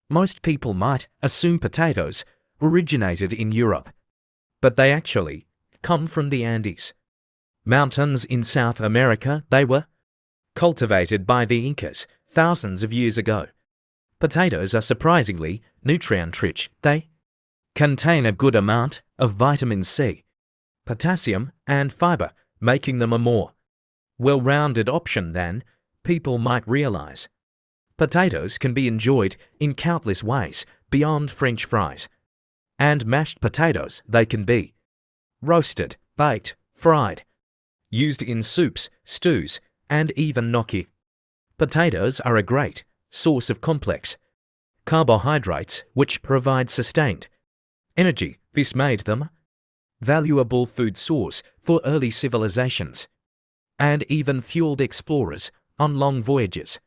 Most people might assume potatoes originated in Europe, but they actually come from the Andes mountains in South America. They were cultivated by the Incas thousands of years ago. Potatoes are surprisingly nutrient-rich. They contain a good amount of vitamin C, potassium, and fiber, making them a more well-rounded option than people might realize. Potatoes can be enjoyed in countless ways beyond French fries and mashed potatoes. They can be roasted, baked, fried, used in soups, stews, and even gnocchi. Potatoes are a great source of complex carbohydrates which provide sustained energy. This made them valuable food source for early civilizations and even fueled explorers on long voyages.